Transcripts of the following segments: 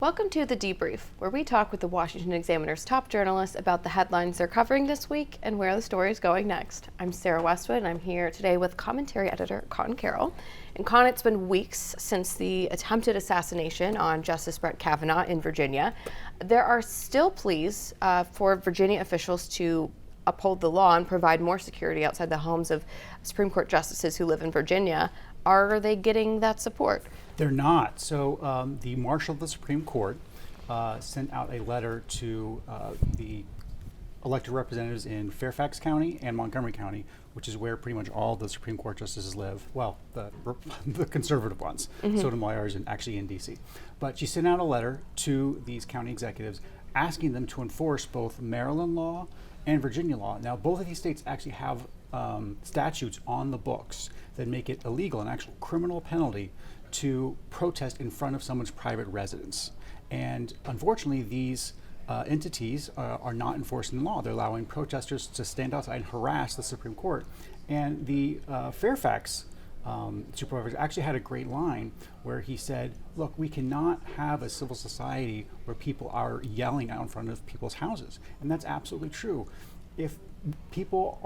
Welcome to The Debrief, where we talk with the Washington Examiner's top journalists about the headlines they're covering this week and where the story is going next. I'm Sarah Westwood, and I'm here today with commentary editor Conn Carroll. And Conn, it's been weeks since the attempted assassination on Justice Brett Kavanaugh in Virginia. There are still pleas for Virginia officials to uphold the law and provide more security outside the homes of Supreme Court justices who live in Virginia. Are they getting that support? They're not. So the Marshal of the Supreme Court sent out a letter to the elected representatives in Fairfax County and Montgomery County, which is where pretty much all the Supreme Court justices live. Well, the conservative ones, Sotomayor is actually in D.C. But she sent out a letter to these county executives asking them to enforce both Maryland law and Virginia law. Now, both of these states actually have statutes on the books that make it illegal, an actual criminal penalty, to protest in front of someone's private residence. And unfortunately, these entities are not enforcing the law. They're allowing protesters to stand outside and harass the Supreme Court. And the Fairfax supervisor actually had a great line where he said, look, we cannot have a civil society where people are yelling out in front of people's houses. And that's absolutely true. If people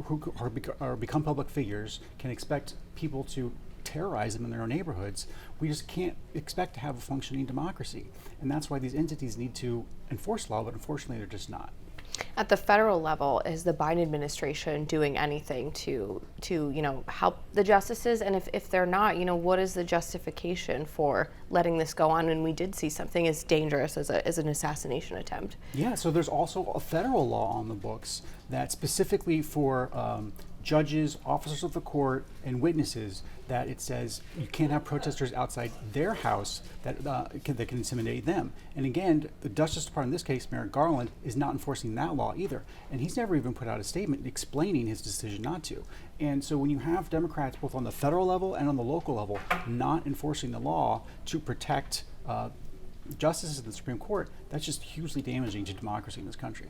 who become public figures can expect people to terrorize them in their own neighborhoods, we just can't expect to have a functioning democracy. And that's why these entities need to enforce law, but unfortunately they're just not. At the federal level, is the Biden administration doing anything to help the justices? And if they're not, what is the justification for letting this go on? And we did see something as dangerous as an assassination attempt. Yeah, so there's also a federal law on the books that specifically for judges, officers of the court, and witnesses, that it says you can't have protesters outside their house that can intimidate them. And again, the Justice Department, in this case, Merrick Garland, is not enforcing that law either. And he's never even put out a statement explaining his decision not to. And so when you have Democrats both on the federal level and on the local level not enforcing the law to protect justices in the Supreme Court, that's just hugely damaging to democracy in this country.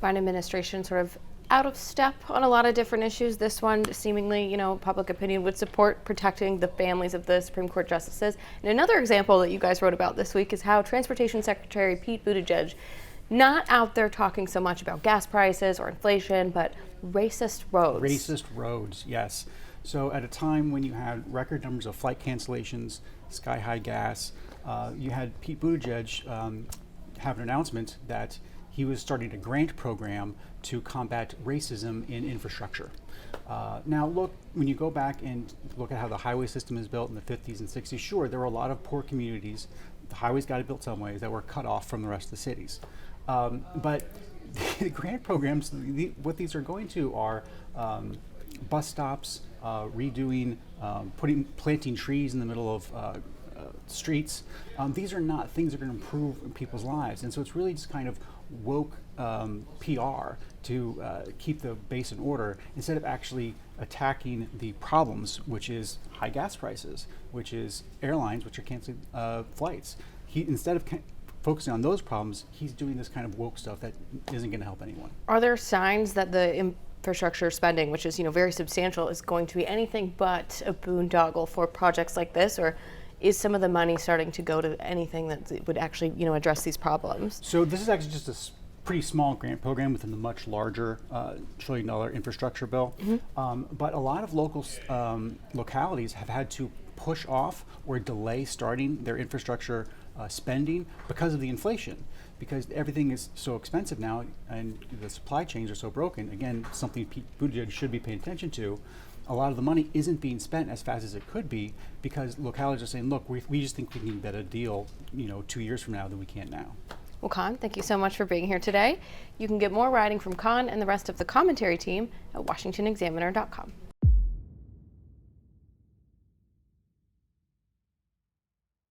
Biden administration sort of out of step on a lot of different issues. This one, seemingly, public opinion would support protecting the families of the Supreme Court justices. And another example that you guys wrote about this week is how Transportation Secretary Pete Buttigieg, not out there talking so much about gas prices or inflation, but racist roads. Racist roads, yes. So at a time when you had record numbers of flight cancellations, sky-high gas, you had Pete Buttigieg have an announcement that he was starting a grant program to combat racism in infrastructure. Now, look, when you go back and look at how the highway system is built in the 50s and 60s, sure, there were a lot of poor communities. The highways got built some ways that were cut off from the rest of the cities. But the grant programs, what these are going to are bus stops, redoing, planting trees in the middle of streets. These are not things that are going to improve people's lives. And so it's really just kind of woke PR to keep the base in order instead of actually attacking the problems, which is high gas prices, which is airlines, which are canceling flights. Instead of focusing on those problems, he's doing this kind of woke stuff that isn't going to help anyone. Are there signs that the infrastructure spending, which is very substantial, is going to be anything but a boondoggle for projects like this, or is some of the money starting to go to anything that would actually, address these problems? So this is actually just a pretty small grant program within the much larger $1 trillion infrastructure bill. But a lot of localities have had to push off or delay starting their infrastructure spending because of the inflation, because everything is so expensive now and the supply chains are so broken. Again, something Pete Buttigieg should be paying attention to. A lot of the money isn't being spent as fast as it could be because localities are saying, look, we just think we can get a deal 2 years from now than we can now. Well, Conn, thank you so much for being here today. You can get more writing from Conn and the rest of the commentary team at washingtonexaminer.com.